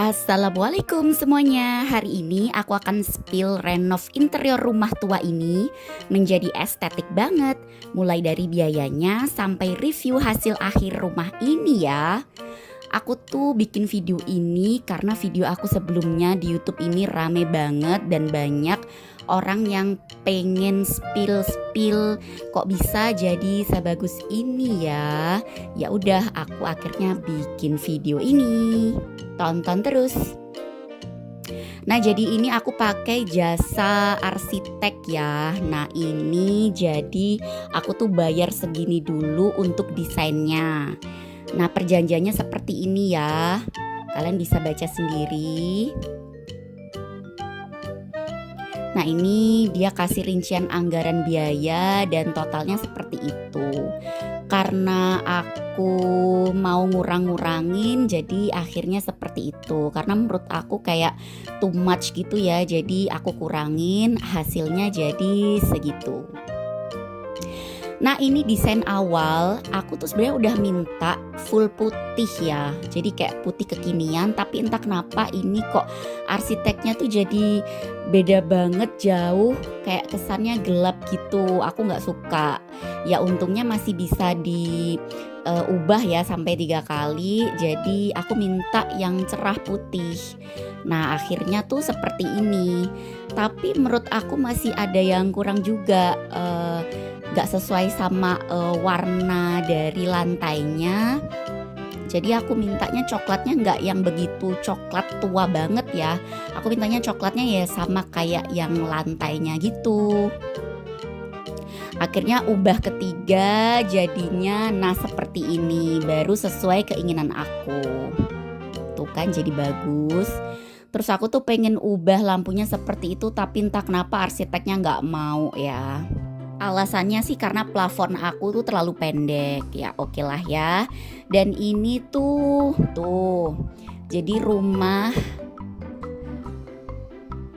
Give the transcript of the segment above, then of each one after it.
Assalamualaikum semuanya. Hari ini aku akan spill renov interior rumah tua ini menjadi estetik banget. Mulai dari biayanya sampai review hasil akhir rumah ini ya. Aku tuh bikin video ini karena video aku sebelumnya di YouTube ini rame banget dan banyak orang yang pengen spill kok bisa jadi sebagus ini ya. Ya udah, aku akhirnya bikin video ini. Tonton terus. Nah, jadi ini aku pakai jasa arsitek ya. Nah, ini jadi aku tuh bayar segini dulu untuk desainnya. Nah, perjanjiannya seperti ini ya. Kalian bisa baca sendiri. Nah, ini dia kasih rincian anggaran biaya dan totalnya seperti itu. Karena aku mau ngurang-ngurangin, jadi akhirnya seperti itu. Karena menurut aku kayak too much gitu ya, jadi aku kurangin, hasilnya jadi segitu. Nah, ini desain awal aku tuh sebenarnya udah minta full putih ya. Jadi kayak putih kekinian, tapi entah kenapa ini kok arsiteknya tuh jadi beda banget, jauh, kayak kesannya gelap gitu. Aku nggak suka. Ya untungnya masih bisa diubah ya sampai 3 kali. Jadi aku minta yang cerah putih. Nah, akhirnya tuh seperti ini. Tapi menurut aku masih ada yang kurang juga. Gak sesuai sama warna dari lantainya. Jadi aku mintanya coklatnya nggak yang begitu coklat tua banget ya. Aku mintanya coklatnya ya sama kayak yang lantainya gitu. Akhirnya ubah ketiga jadinya seperti ini. Baru sesuai keinginan aku. Tuh kan jadi bagus. Terus aku tuh pengen ubah lampunya seperti itu, tapi entah kenapa arsiteknya nggak mau ya. Alasannya sih karena plafon aku tuh terlalu pendek. Ya oke lah ya. Dan ini tuh jadi rumah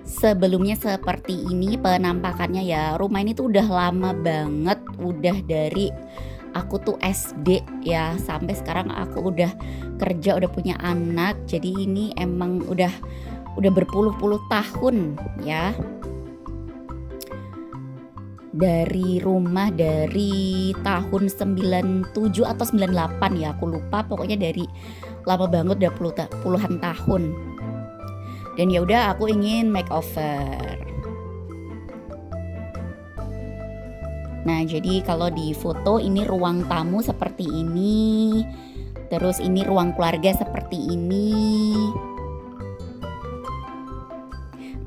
sebelumnya seperti ini penampakannya ya. Rumah ini tuh udah lama banget, udah dari aku tuh SD ya sampai sekarang aku udah kerja, udah punya anak. Jadi ini emang udah berpuluh-puluh tahun ya. Dari rumah dari tahun 97 atau 98 ya, aku lupa, pokoknya dari lama banget, udah puluhan tahun. Dan ya udah aku ingin makeover. Nah, jadi kalau di foto ini ruang tamu seperti ini. Terus ini ruang keluarga seperti ini.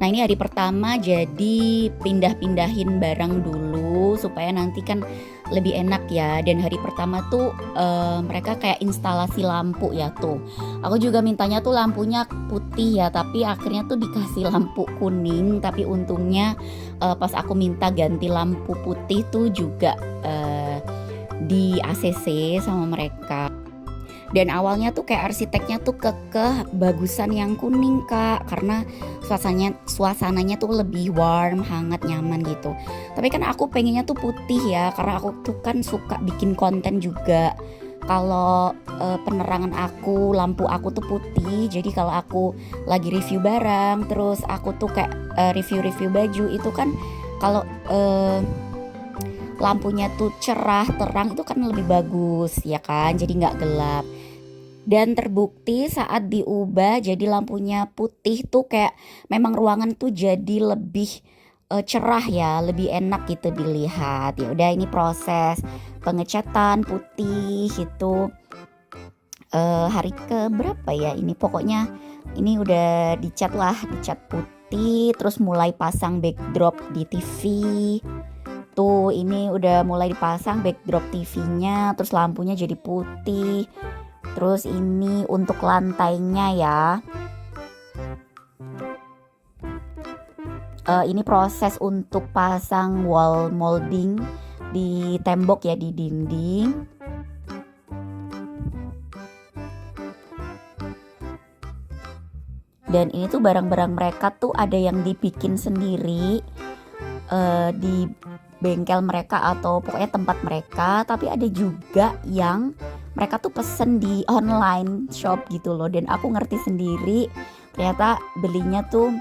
Nah, ini hari pertama jadi pindah-pindahin barang dulu supaya nanti kan lebih enak ya. Dan hari pertama tuh mereka kayak instalasi lampu ya tuh. Aku juga mintanya tuh lampunya putih ya, tapi akhirnya tuh dikasih lampu kuning. Tapi untungnya pas aku minta ganti lampu putih tuh juga di ACC sama mereka. Dan awalnya tuh kayak arsiteknya tuh kekeh bagusan yang kuning Kak, karena suasananya tuh lebih warm, hangat, nyaman gitu. Tapi kan aku pengennya tuh putih ya, karena aku tuh kan suka bikin konten juga. Kalau penerangan aku, lampu aku tuh putih. Jadi kalau aku lagi review barang, terus aku tuh kayak review baju itu kan kalau lampunya tuh cerah, terang, itu kan lebih bagus ya kan, jadi nggak gelap. Dan terbukti saat diubah jadi lampunya putih tuh kayak memang ruangan tuh jadi lebih cerah ya, lebih enak gitu dilihat. Ya udah, ini proses pengecatan putih itu hari ke berapa ya ini, pokoknya ini udah dicat putih, terus mulai pasang backdrop di TV. Tuh, ini udah mulai dipasang backdrop TV-nya, terus lampunya jadi putih. Terus ini untuk lantainya ya. Ini proses untuk pasang wall molding di tembok ya, di dinding. Dan ini tuh barang-barang mereka tuh ada yang dibikin sendiri di bengkel mereka atau pokoknya tempat mereka, tapi ada juga yang mereka tuh pesen di online shop gitu loh, dan aku ngerti sendiri ternyata belinya tuh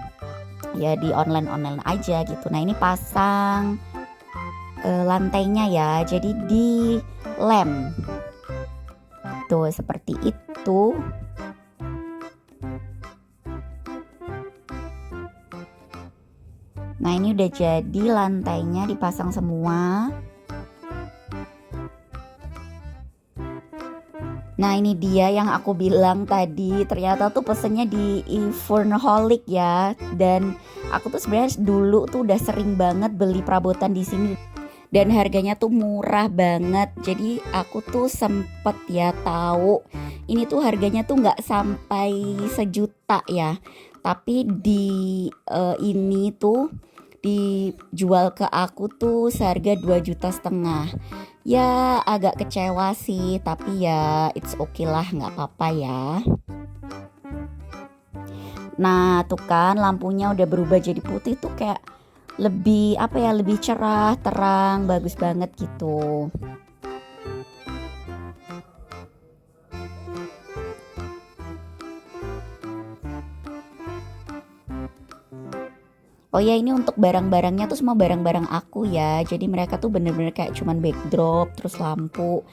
ya di online aja gitu. Nah ini pasang lantainya ya, jadi di lem tuh seperti itu. Nah ini udah jadi, lantainya dipasang semua. Nah ini dia yang aku bilang tadi, ternyata tuh pesennya di Furnaholic ya. Dan aku tuh sebenarnya dulu tuh udah sering banget beli perabotan di sini dan harganya tuh murah banget. Jadi aku tuh sempet ya tahu ini tuh harganya tuh nggak sampai 1 juta ya. Tapi di ini tuh dijual ke aku tuh seharga 2,5 juta. Ya agak kecewa sih, tapi ya it's okay lah, nggak apa-apa ya. Nah tuh kan lampunya udah berubah jadi putih tuh, kayak lebih apa ya, lebih cerah, terang, bagus banget gitu. Oh ya, ini untuk barang-barangnya tuh semua barang-barang aku ya. Jadi mereka tuh bener-bener kayak cuman backdrop, terus lampu.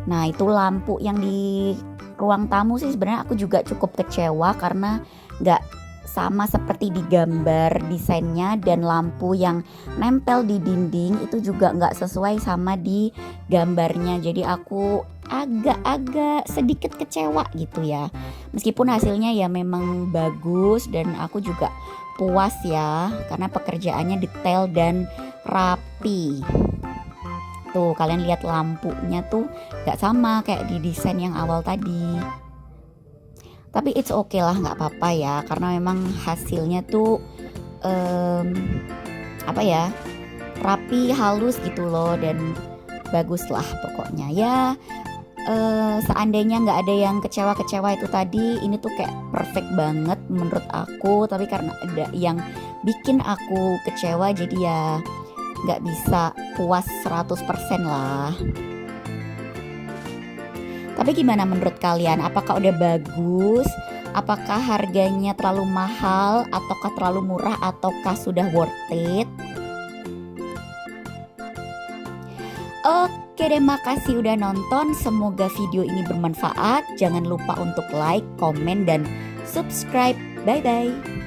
Nah itu lampu yang di ruang tamu sih sebenarnya aku juga cukup kecewa karena nggak sama seperti di gambar desainnya, dan lampu yang nempel di dinding itu juga nggak sesuai sama di gambarnya. Jadi aku agak-agak sedikit kecewa gitu ya. Meskipun hasilnya ya memang bagus dan aku juga puas ya, karena pekerjaannya detail dan rapi. Tuh kalian lihat lampunya tuh gak sama kayak di desain yang awal tadi. Tapi it's okay lah, gak apa-apa ya, karena memang hasilnya tuh apa ya, rapi, halus gitu loh, dan bagus lah pokoknya ya. Seandainya nggak ada yang kecewa-kecewa itu tadi, ini tuh kayak perfect banget menurut aku. Tapi karena ada yang bikin aku kecewa, jadi ya nggak bisa puas 100% lah. Tapi gimana menurut kalian? Apakah udah bagus? Apakah harganya terlalu mahal? Ataukah terlalu murah? Ataukah sudah worth it? Oke deh, makasih udah nonton. Semoga video ini bermanfaat. Jangan lupa untuk like, komen, dan subscribe. Bye-bye.